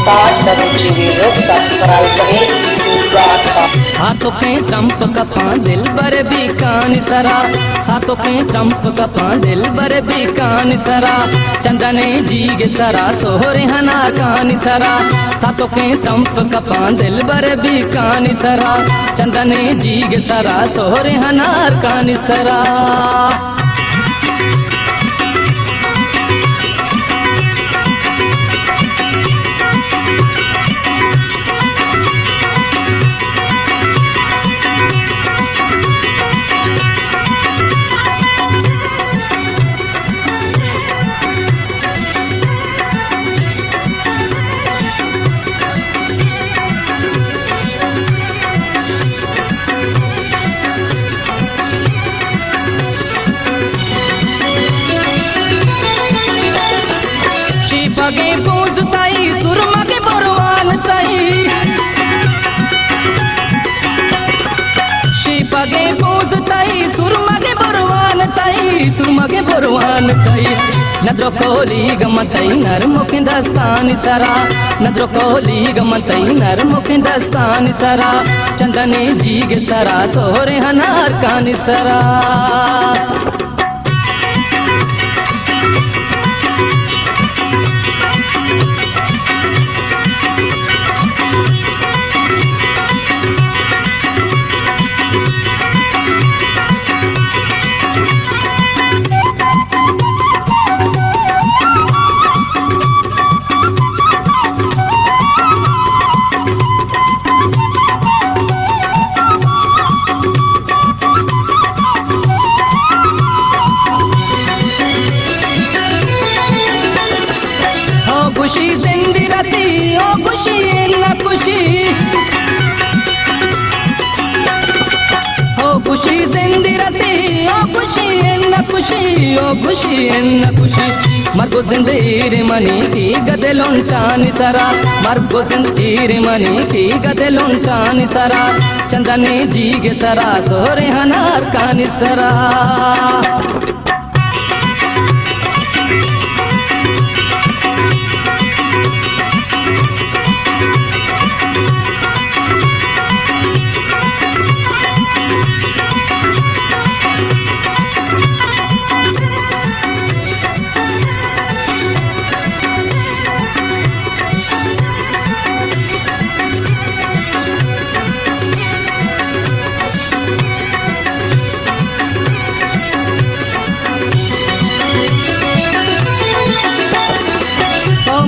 Subscribe करें। सातों पे चंप कपा दिल बर भी कान सरा, सातों पे चंप कपा दिल बर भी कान सरा, चंदने जीग सरा सोहरे हना कान सरा। सातों पे चंप कपा दिल बर भी कान सरा, चंदने जीग सरा सोहरे हना कान सरा। शिपगे पूज ताई सुरमगे बरवान ताई, शिपगे पूज ताई सुरमगे बरवान ताई, सुरमगे बरवान ताई। नद्रो कोली गमतई नर मुख दस्तान सरा, नद्रो कोली गमतई नर मुख दस्तान सरा, चंदने जीग सरा सोहरे हनार कान सरा। खुशी जिंदी रहती ओ खुशी न खुशी, ओ खुशी जिंदी रहती ओ खुशी न खुशी, ओ खुशी न खुशी। मरगो जिंदीर मनी की गदे लुंटान सरा, मरगो जिंदीर मनी की गदे लुंटान सरा, चंदने जीग सरा सोहरे हनार कान सरा।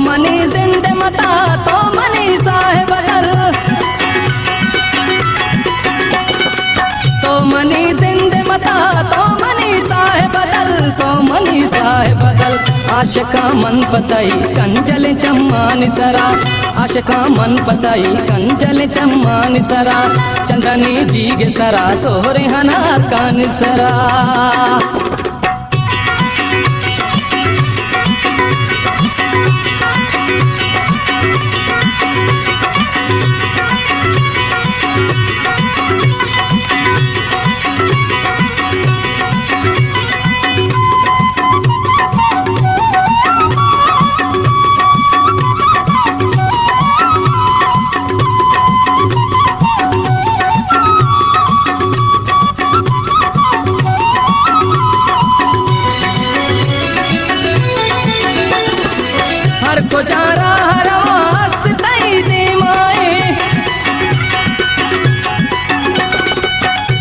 मनी जिंद मता तो मनी साहेब हर, तो मनी जिंद मता तो मनी साहेब बदल, तो मनी साहेब बदल। आशिका मन पताई कंजल चम्मान सरा, आशिका मन पताई कंजल चम्मान सरा, चंदने जीग सरा सोहरे हना कान सरा। हर को जारा हरवास तई दे माए,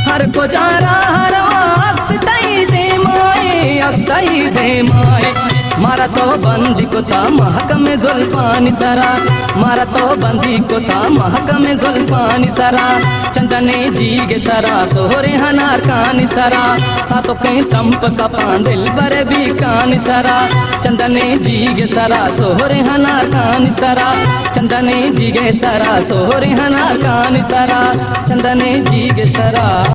हर को जारा हरवास तई दे माए, अक्सई दे माए। मारा तो बंदी को ता महकम जुल्फान सरा, मारा तो बंदी को ता महकम जुल्फान सरा, चंदने जीग सरा सोहरे हनार कान सरा। सातों के चंप कपा दिल बर भी कान सरा, चंदने जीग सरा सोहरे हनार कान सरा, चंदने जीग सरा सोहरे हनार कान सरा, चंदने जीग सरा।